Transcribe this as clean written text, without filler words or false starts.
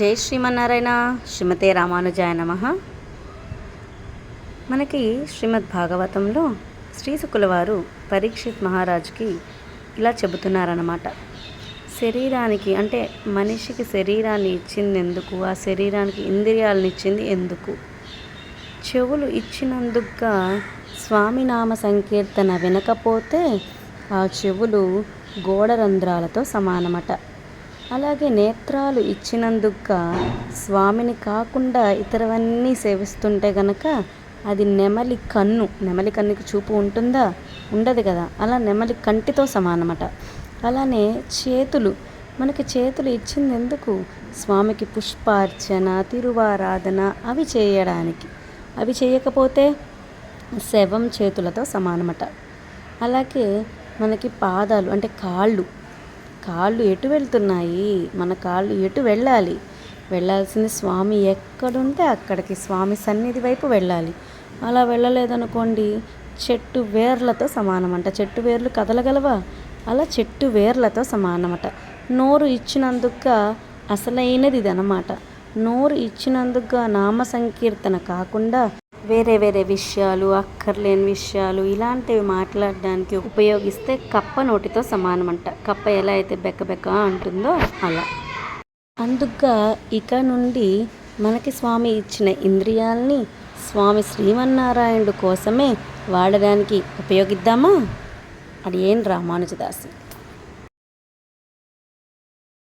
జై శ్రీమన్నారాయణ. శ్రీమతే రామానుజాయ నమః. మనకి శ్రీమద్ భాగవతంలో శ్రీశుకుల వారు పరీక్షిత్ మహారాజుకి ఇలా చెబుతున్నారన్నమాట. శరీరానికి అంటే మనిషికి శరీరాన్ని ఇచ్చింది ఎందుకు, ఆ శరీరానికి ఇంద్రియాలను ఇచ్చింది ఎందుకు, చెవులు ఇచ్చినందుకుగా స్వామి నామ సంకీర్తన వినకపోతే ఆ చెవులు గోడరంధ్రాలతో సమానమట. అలాగే నేత్రాలు ఇచ్చినందుకుగా స్వామిని కాకుండా ఇతరవన్నీ సేవిస్తుంటే గనక అది నెమలి కన్ను. నెమలి కన్నుకి చూపు ఉంటుందా? ఉండదు కదా. అలా నెమలి కంటితో సమానమట. అలానే చేతులు, మనకి చేతులు ఇచ్చింది ఎందుకు? స్వామికి పుష్పార్చన, తిరువారాధన అవి చేయడానికి. అవి చేయకపోతే శవం చేతులతో సమానమట. అలాగే మనకి పాదాలు అంటే కాళ్ళు ఎటు వెళ్తున్నాయి? మన కాళ్ళు ఎటు వెళ్ళాలి? వెళ్ళాల్సింది స్వామి ఎక్కడుంటే అక్కడికి, స్వామి సన్నిధి వైపు వెళ్ళాలి. అలా వెళ్ళలేదనుకోండి, చెట్టు వేర్లతో సమానమంట. చెట్టు వేర్లు కదలగలవా? అలా చెట్టు వేర్లతో సమానమట. నోరు ఇచ్చినందుకుగా అసలైనది ఇదన్నమాట. నోరు ఇచ్చినందుకుగా నామ సంకీర్తన కాకుండా వేరే విషయాలు, అక్కర్లేని విషయాలు ఇలాంటివి మాట్లాడడానికి ఉపయోగిస్తే కప్ప నోటితో సమానమంట. కప్ప ఎలా అయితే బెక్క అంటుందో అలా. అందుకుగా ఇక నుండి మనకి స్వామి ఇచ్చిన ఇంద్రియాల్ని స్వామి శ్రీమన్నారాయణుడు కోసమే వాడడానికి ఉపయోగిద్దామా? అది ఏం రామానుజదాసి.